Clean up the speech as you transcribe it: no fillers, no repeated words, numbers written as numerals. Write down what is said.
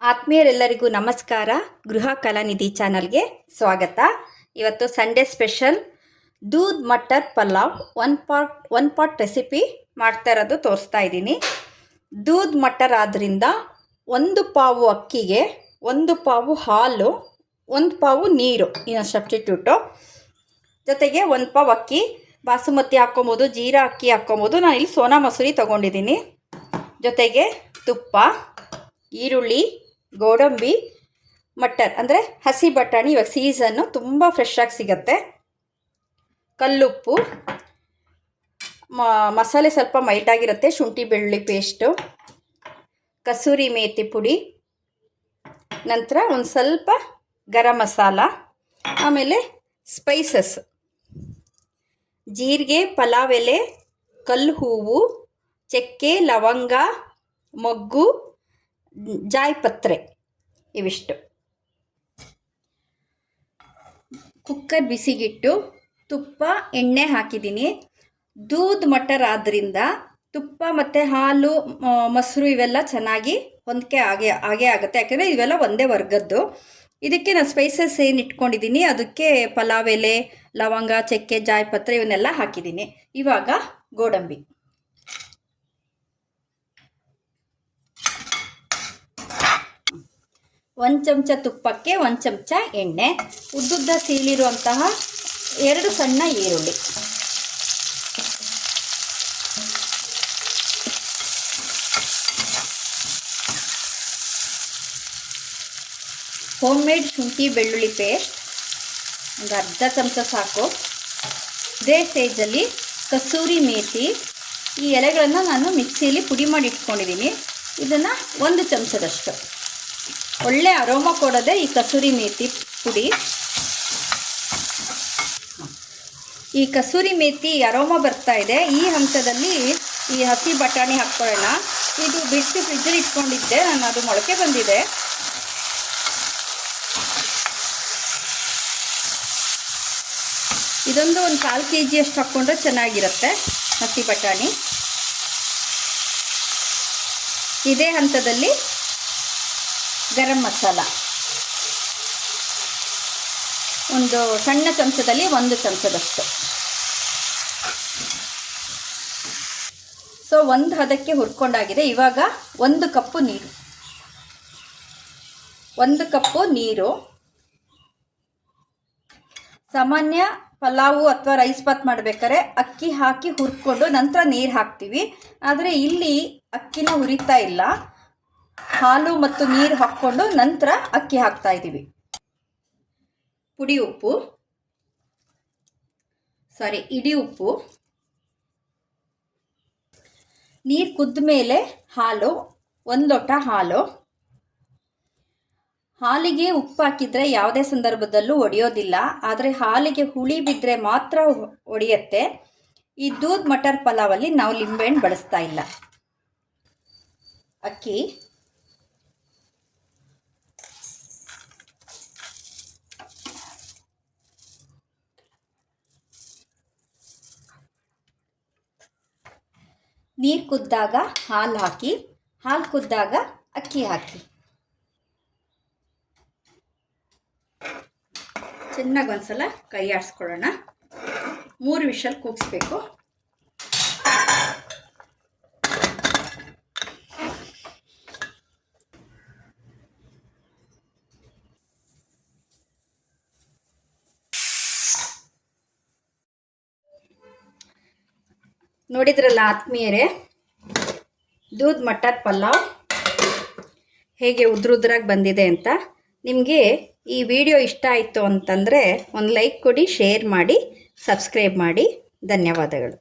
ಆತ್ಮೀಯರೆಲ್ಲರಿಗೂ ನಮಸ್ಕಾರ. ಗೃಹ ಕಲಾನಿಧಿ ಚಾನಲ್ಗೆ ಸ್ವಾಗತ. ಇವತ್ತು Sunday special doodh matar pulao one pot recipe ಮಾಡ್ತಾ ಇರೋದು ತೋರಿಸ್ತಾ ಇದ್ದೀನಿ. ದೂದ್ ಮಟರ್ ಆದ್ದರಿಂದ 1 ಪಾವು ಅಕ್ಕಿಗೆ 1 ಪಾವು ಹಾಲು 1 ಪಾವು ನೀರು ಸಬ್ಸ್ಟಿಟ್ಯೂಟು, ಜೊತೆಗೆ 1 ಪಾವು ಅಕ್ಕಿ ಬಾಸುಮತಿ ಹಾಕ್ಕೊಬೋದು, ಜೀರಾ ಅಕ್ಕಿ ಹಾಕ್ಕೊಬೋದು. ನಾನಿಲ್ಲಿ ಸೋನಾ ಮಸೂರಿ ತೊಗೊಂಡಿದ್ದೀನಿ. ಜೊತೆಗೆ ತುಪ್ಪ, ಈರುಳ್ಳಿ, ಗೋಡಂಬಿ, ಮಟರ್ ಅಂದರೆ ಹಸಿ ಬಟಾಣಿ, ಇವಾಗ ಸೀಸನ್ನು ತುಂಬ ಫ್ರೆಶ್ಶಾಗಿ ಸಿಗುತ್ತೆ, ಕಲ್ಲುಪ್ಪು, ಮಸಾಲೆ ಸ್ವಲ್ಪ ಮೈಲ್ಡಾಗಿರುತ್ತೆ, ಶುಂಠಿ ಬೆಳ್ಳುಳ್ಳಿ ಪೇಸ್ಟು, ಕಸೂರಿ ಮೇಥಿ ಪುಡಿ, ನಂತರ ಒಂದು ಸ್ವಲ್ಪ ಗರಂ ಮಸಾಲ, ಆಮೇಲೆ ಸ್ಪೈಸಸ್ ಜೀರಿಗೆ, ಪಲಾವ್ ಎಲೆ, ಕಲ್ಲು ಹೂವು, ಚಕ್ಕೆ, ಲವಂಗ, ಮೊಗ್ಗು, ಜಾಯಿಪತ್ರೆ, ಇವಿಷ್ಟು. ಕುಕ್ಕರ್ ಬಿಸಿಗಿಟ್ಟು ತುಪ್ಪ ಎಣ್ಣೆ ಹಾಕಿದ್ದೀನಿ. ದೂದ್ ಮಟರ್ ಆದ್ದರಿಂದ ತುಪ್ಪ ಮತ್ತು ಹಾಲು ಮೊಸರು ಇವೆಲ್ಲ ಚೆನ್ನಾಗಿ ಹೊಂದಿಕೆ ಆಗೇ ಆಗುತ್ತೆ, ಯಾಕೆಂದರೆ ಇವೆಲ್ಲ ಒಂದೇ ವರ್ಗದ್ದು. ಇದಕ್ಕೆ ನಾನು ಸ್ಪೈಸಸ್ ಏನು ಇಟ್ಕೊಂಡಿದ್ದೀನಿ ಅದಕ್ಕೆ ಪಲಾವ್ ಎಲೆ, ಲವಂಗ, ಚಕ್ಕೆ, ಜಾಯಿಪತ್ರೆ ಇವನ್ನೆಲ್ಲ ಹಾಕಿದ್ದೀನಿ. ಇವಾಗ ಗೋಡಂಬಿ, 1 ಚಮಚ ತುಪ್ಪಕ್ಕೆ 1 ಚಮಚ ಎಣ್ಣೆ, ಉದ್ದುದ್ದ ಸೀಳಿರುವಂತಹ 2 ಸಣ್ಣ ಈರುಳ್ಳಿ, ಹೋಮ್ ಮೇಡ್ ಶುಂಠಿ ಬೆಳ್ಳುಳ್ಳಿ ಪೇಸ್ಟ್ ಒಂದು ಅರ್ಧ ಚಮಚ ಸಾಕು. ಇದೇ ಸ್ಟೇಜಲ್ಲಿ ಕಸೂರಿ ಮೇಥಿ, ಈ ಎಲೆಗಳನ್ನು ನಾನು ಮಿಕ್ಸಿಯಲ್ಲಿ ಪುಡಿ ಮಾಡಿ ಇಟ್ಕೊಂಡಿದ್ದೀನಿ. ಇದನ್ನು 1 ಚಮಚದಷ್ಟು. ಒಳ್ಳೆ ಅರೋಮಾ ಕೊಡೋದೇ ಈ ಕಸೂರಿ ಮೇಥಿ ಪುಡಿ. ಈ ಕಸೂರಿ ಮೇಥಿ ಅರೋಮಾ ಬರ್ತಾ ಇದೆ. ಈ ಹಂತದಲ್ಲಿ ಈ ಹಸಿ ಬಟಾಣಿ ಹಾಕ್ಕೊಳ್ಳೋಣ. ಇದು ಬಿಟ್ಟು ಫ್ರಿಜ್ಜಲ್ಲಿ ಇಟ್ಕೊಂಡಿದ್ದೆ ನಾನು, ಅದು ಮೊಳಕೆ ಬಂದಿದೆ. ಇದೊಂದು 1/4 kg ಅಷ್ಟು ಹಾಕ್ಕೊಂಡ್ರೆ ಚೆನ್ನಾಗಿರುತ್ತೆ ಹಸಿ ಬಟಾಣಿ. ಇದೇ ಹಂತದಲ್ಲಿ ಗರಂ ಮಸಾಲ ಒಂದು ಸಣ್ಣ ಚಮಚದಲ್ಲಿ 1 ಚಮಚದಷ್ಟು. ಸೊ 1 ಹದಕ್ಕೆ ಹುರ್ಕೊಂಡಾಗಿದೆ. ಇವಾಗ 1 ಕಪ್ಪು ನೀರು, 1 ಕಪ್ಪು ನೀರು. ಸಾಮಾನ್ಯ ಪಲಾವು ಅಥವಾ ರೈಸ್ ಬಾತ್ ಮಾಡಬೇಕಾದ್ರೆ ಅಕ್ಕಿ ಹಾಕಿ ಹುರ್ಕೊಂಡು ನಂತರ ನೀರು ಹಾಕ್ತೀವಿ, ಆದರೆ ಇಲ್ಲಿ ಅಕ್ಕಿನ ಹುರಿತಾ ಇಲ್ಲ, ಹಾಲು ಮತ್ತು ನೀರು ಹಾಕ್ಕೊಂಡು ನಂತರ ಅಕ್ಕಿ ಹಾಕ್ತಾ ಇದ್ದೀವಿ. ಇಡಿ ಉಪ್ಪು. ನೀರು ಕುದ್ದ ಮೇಲೆ ಹಾಲು, 1 ಲೋಟ ಹಾಲು. ಹಾಲಿಗೆ ಉಪ್ಪು ಹಾಕಿದರೆ ಯಾವುದೇ ಸಂದರ್ಭದಲ್ಲೂ ಒಡೆಯೋದಿಲ್ಲ, ಆದರೆ ಹಾಲಿಗೆ ಹುಳಿ ಬಿದ್ದರೆ ಮಾತ್ರ ಒಡೆಯುತ್ತೆ. ಈ ದೂದ್ ಮಟರ್ ಪಲಾವಲ್ಲಿ ನಾವು ಲಿಂಬೆಹಣ್ಣು ಬಳಸ್ತಾ ಇಲ್ಲ. ಅಕ್ಕಿ, ನೀರು ಕುದ್ದಾಗ ಹಾಲು ಹಾಕಿ, ಹಾಲು ಕುದ್ದಾಗ ಅಕ್ಕಿ ಹಾಕಿ ಚೆನ್ನಾಗಿ ಒಂದ್ಸಲ ಕೈ ಆಡಿಸ್ಕೊಳ್ಳೋಣ. 3 ವಿಷಲ್ ಕೂಗಿಸ್ಬೇಕು. ನೋಡಿದ್ರಲ್ಲ ಆತ್ಮೀಯರೇ, ದೂದ್ ಮಟರ್ ಪಲಾವ್ ಹೇಗೆ ಉದ್ರಾಗಿ ಬಂದಿದೆ ಅಂತ. ನಿಮಗೆ ಈ ವಿಡಿಯೋ ಇಷ್ಟ ಆಯಿತು ಅಂತಂದರೆ ಒಂದು ಲೈಕ್ ಕೊಡಿ, ಶೇರ್ ಮಾಡಿ, ಸಬ್ಸ್ಕ್ರೈಬ್ ಮಾಡಿ. ಧನ್ಯವಾದಗಳು.